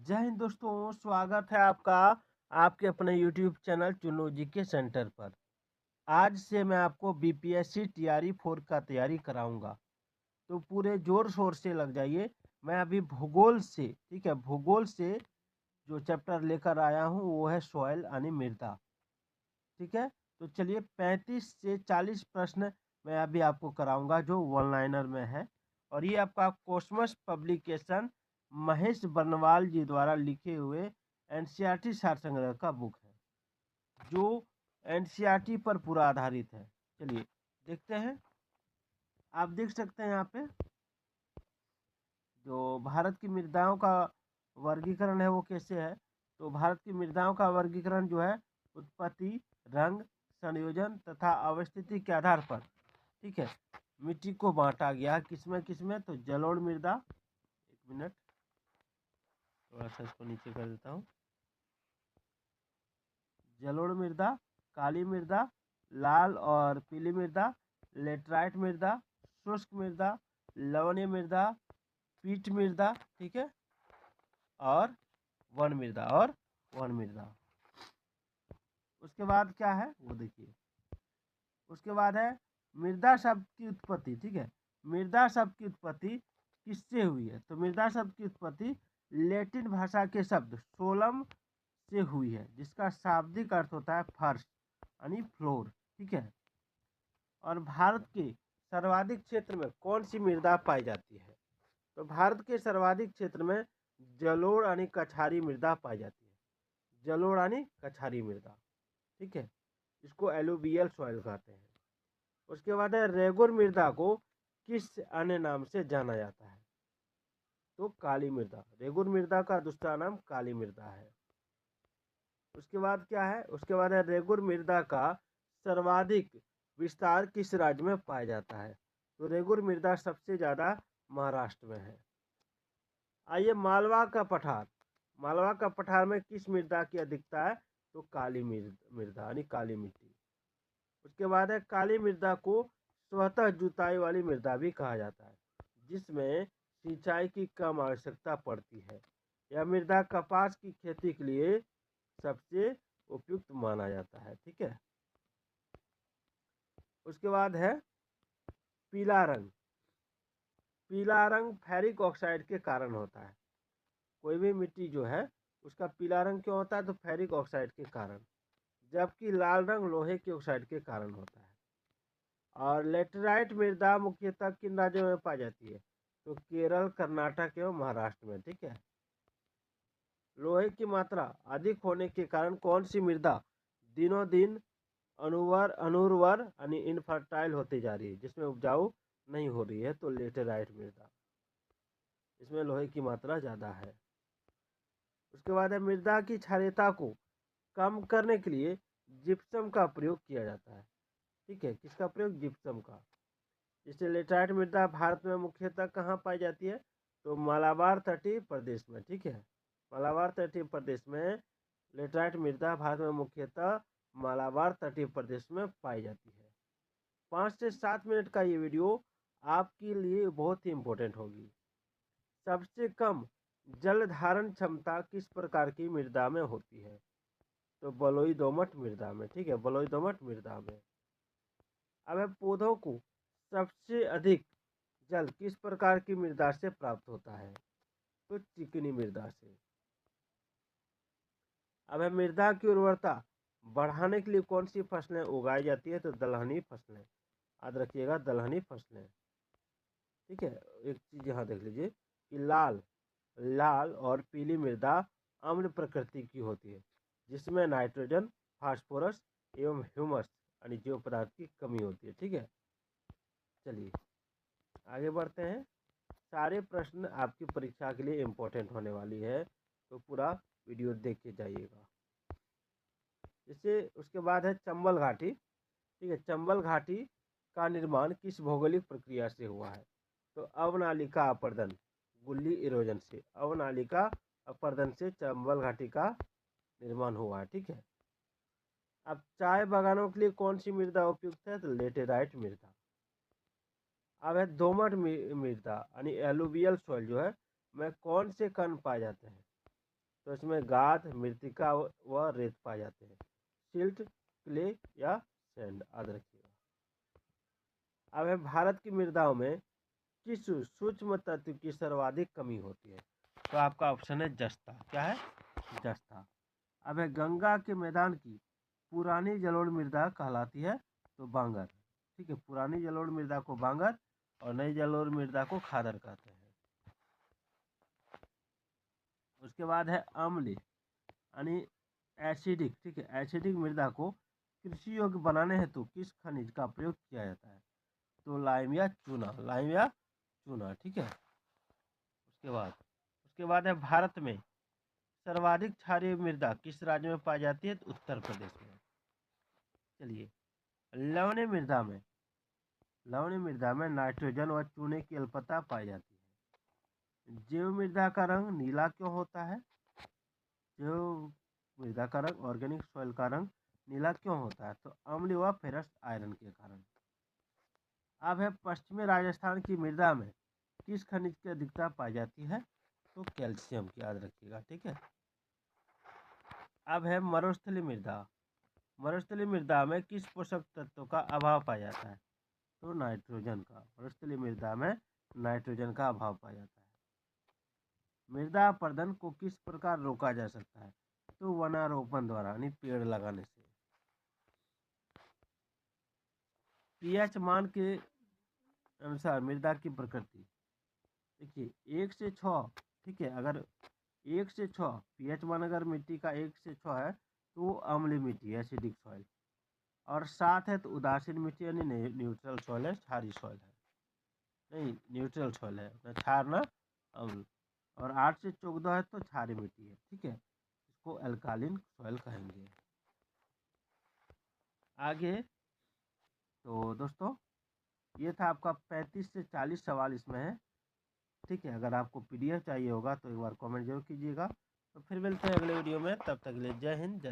जय हिंद दोस्तों, स्वागत है आपका आपके अपने यूट्यूब चैनल चुन्नू जी के सेंटर पर। आज से मैं आपको बीपीएससी टीआरई 4 का तैयारी कराऊंगा, तो पूरे जोर शोर से लग जाइए। मैं अभी भूगोल से, ठीक है, भूगोल से जो चैप्टर लेकर आया हूँ वो है सॉइल यानी मृदा। ठीक है, तो चलिए 35 से 40 प्रश्न मैं अभी आपको कराऊंगा जो वन लाइनर में है। और ये आपका कोस्मस पब्लिकेशन महेश बर्नवाल जी द्वारा लिखे हुए एनसीईआरटी सार संग्रह का बुक है जो एनसीईआरटी पर पूरा आधारित है। चलिए देखते हैं। आप देख सकते हैं यहाँ पे जो भारत की मृदाओं का वर्गीकरण है वो कैसे है। तो भारत की मृदाओं का वर्गीकरण जो है उत्पत्ति, रंग, संयोजन तथा अवस्थिति के आधार पर, ठीक है, मिट्टी को बांटा गया। किसमें तो जलोढ़ मृदा, एक मिनट थोड़ा सा इसको नीचे कर देता हूँ। जलोढ़ मृदा, काली मृदा, लाल और पीली मृदा, लेटराइट मृदा, शुष्क मृदा, लवणीय मृदा, पीट मृदा, ठीक है, और वन मृदा। उसके बाद क्या है वो देखिए। उसके बाद है मृदा शब्द की उत्पत्ति। ठीक है, मृदा शब्द की उत्पत्ति किससे हुई है? तो मृदा शब्द की उत्पत्ति लैटिन भाषा के शब्द सोलम से हुई है, जिसका शाब्दिक अर्थ होता है फर्श यानी फ्लोर। ठीक है, और भारत के सर्वाधिक क्षेत्र में कौन सी मृदा पाई जाती है? तो भारत के सर्वाधिक क्षेत्र में जलोढ़ यानी कछारी मृदा पाई जाती है। जलोढ़ यानी कछारी मृदा, ठीक है, इसको एलुवियल सॉइल कहते हैं। उसके बाद है रेगुर मृदा को किस अन्य नाम से जाना जाता है? तो काली मृदा। रेगुर मृदा का दूसरा नाम काली मृदा है। उसके बाद क्या है? उसके बाद है रेगुर मृदा का सर्वाधिक विस्तार किस राज्य में पाया जाता है? तो रेगुर मृदा सबसे ज्यादा महाराष्ट्र में है। आइए मालवा का पठार। मालवा का पठार में किस मृदा की अधिकता है? तो काली मृदा यानी काली मिट्टी। उसके बाद है काली मृदा को स्वतः जुताई वाली मृदा भी कहा जाता है, जिसमें सिंचाई की कम आवश्यकता पड़ती है। यह मृदा कपास की खेती के लिए सबसे उपयुक्त माना जाता है। ठीक है, उसके बाद है पीला रंग। पीला रंग फेरिक ऑक्साइड के कारण होता है। कोई भी मिट्टी जो है उसका पीला रंग क्यों होता है? तो फेरिक ऑक्साइड के कारण। जबकि लाल रंग लोहे के ऑक्साइड के कारण होता है। और लेटराइट मृदा मुख्यतः किन राज्यों में पाई जाती है? तो केरल, कर्नाटक एवं महाराष्ट्र में। ठीक है, लोहे की मात्रा अधिक होने के कारण कौन सी मृदा दिनों दिन अनुर्वर यानी इनफर्टाइल होती जा रही है, जिसमें उपजाऊ नहीं हो रही है? तो लेटेराइट मृदा, इसमें लोहे की मात्रा ज़्यादा है। उसके बाद है मृदा की क्षारीयता को कम करने के लिए जिप्सम का प्रयोग किया जाता है। ठीक है, किसका प्रयोग? जिप्सम का। जैसे लेटराइट मृदा भारत में मुख्यतः कहाँ पाई जाती है? तो मालाबार तटीय प्रदेश में। ठीक है, मालाबार तटीय प्रदेश में लेटराइट मृदा भारत में मुख्यतः मालाबार तटीय प्रदेश में पाई जाती है। 5 से 7 मिनट का ये वीडियो आपके लिए बहुत ही इम्पोर्टेंट होगी। सबसे कम जल धारण क्षमता किस प्रकार की मृदा में होती है? तो बलुई दोमट मृदा में। ठीक है, बलुई दोमट मृदा में। अब है पौधों को सबसे अधिक जल किस प्रकार की मृदा से प्राप्त होता है? तो चिकनी मृदा से। अब है मृदा की उर्वरता बढ़ाने के लिए कौन सी फसलें उगाई जाती है? तो दलहनी फसलें। याद रखिएगा, दलहनी फसलें। ठीक है, एक चीज यहाँ देख लीजिए कि लाल लाल और पीली मृदा अम्ल प्रकृति की होती है, जिसमें नाइट्रोजन, फास्फोरस एवं ह्यूमस यानी जैव पदार्थ की कमी होती है। ठीक है, चलिए आगे बढ़ते हैं। सारे प्रश्न आपकी परीक्षा के लिए इम्पोर्टेंट होने वाली है, तो पूरा वीडियो देख के जाइएगा। जैसे उसके बाद है चंबल घाटी। ठीक है, चंबल घाटी का निर्माण किस भौगोलिक प्रक्रिया से हुआ है? तो अवनालिका अपर्दन, गुल्ली इरोजन से, अवनालिका अपर्दन से चंबल घाटी का निर्माण हुआ है। ठीक है, अब चाय बागानों के लिए कौन सी मृदा उपयुक्त है? तो लेटेराइट मृदा। अब है दोमट मृदा यानी एलुवियल सॉइल जो है में कौन से कण पाए जाते हैं? तो इसमें गाद, मृतिका व रेत पाए जाते हैं। सिल्ट, क्ले या सैंड, याद रखिएगा। अब है भारत की मृदाओं में किस सूक्ष्म तत्व की सर्वाधिक कमी होती है? तो आपका ऑप्शन है जस्ता। क्या है? जस्ता। अब है गंगा के मैदान की पुरानी जलोढ़ मृदा कहलाती है तो बांगर। ठीक है, पुरानी जलोढ़ मृदा को बांगर और नई जलोढ़ मृदा को खादर कहते हैं। उसके बाद है अम्ल यानी एसिडिक। ठीक है, एसिडिक मृदा को कृषि योग्य बनाने हेतु किस खनिज का प्रयोग किया जाता है? तो लाइम या चूना, लाइम या चूना। ठीक है। उसके बाद है भारत में सर्वाधिक क्षारीय मृदा किस राज्य में पाई जाती है? तो उत्तर प्रदेश में। चलिए, लवणीय मृदा में नाइट्रोजन व चूने की अल्पता पाई जाती है। जैव मृदा का रंग नीला क्यों होता है? जैव मृदा का रंग, ऑर्गेनिक सॉइल का रंग नीला क्यों होता है? तो अम्ल व फेरस आयरन के कारण। अब है पश्चिमी राजस्थान की मृदा में किस खनिज की अधिकता पाई जाती है? तो कैल्शियम की, याद रखिएगा। ठीक है। अब है मरुस्थलीय मृदा। मरुस्थलीय मृदा में किस पोषक तत्व का अभाव पाया जाता है? तो नाइट्रोजन का। मरुस्थलीय मृदा में नाइट्रोजन का अभाव पाया जाता है। मृदा अपरदन को किस प्रकार रोका जा सकता है? तो वनारोपण द्वारा, यानी पेड़ लगाने से। पीएच मान के अनुसार मृदा की प्रकृति देखिए 1 से 6। ठीक है, अगर 1 से 6 पीएच मान अगर मिट्टी का 1 से 6 है तो वो अम्लीय मिट्टी है, एसिडिक सॉइल। और 7 है तो उदासीन मिट्टी यानी न्यूट्रल सॉइल है, क्षारीय सॉइल है। नहीं, न्यूट्रल सॉइल है, ना क्षार ना अम्ल। और 8 से 14 है तो क्षारीय मिट्टी है। ठीक है, इसको अल्कालिन सॉइल कहेंगे। आगे तो दोस्तों ये था आपका 35 से 40 सवाल इसमें है। ठीक है, अगर आपको पीडीएफ चाहिए होगा तो एक बार कमेंट जरूर कीजिएगा। तो फिर मिलते हैं अगले वीडियो में, तब तक के लिए जय हिंद, जय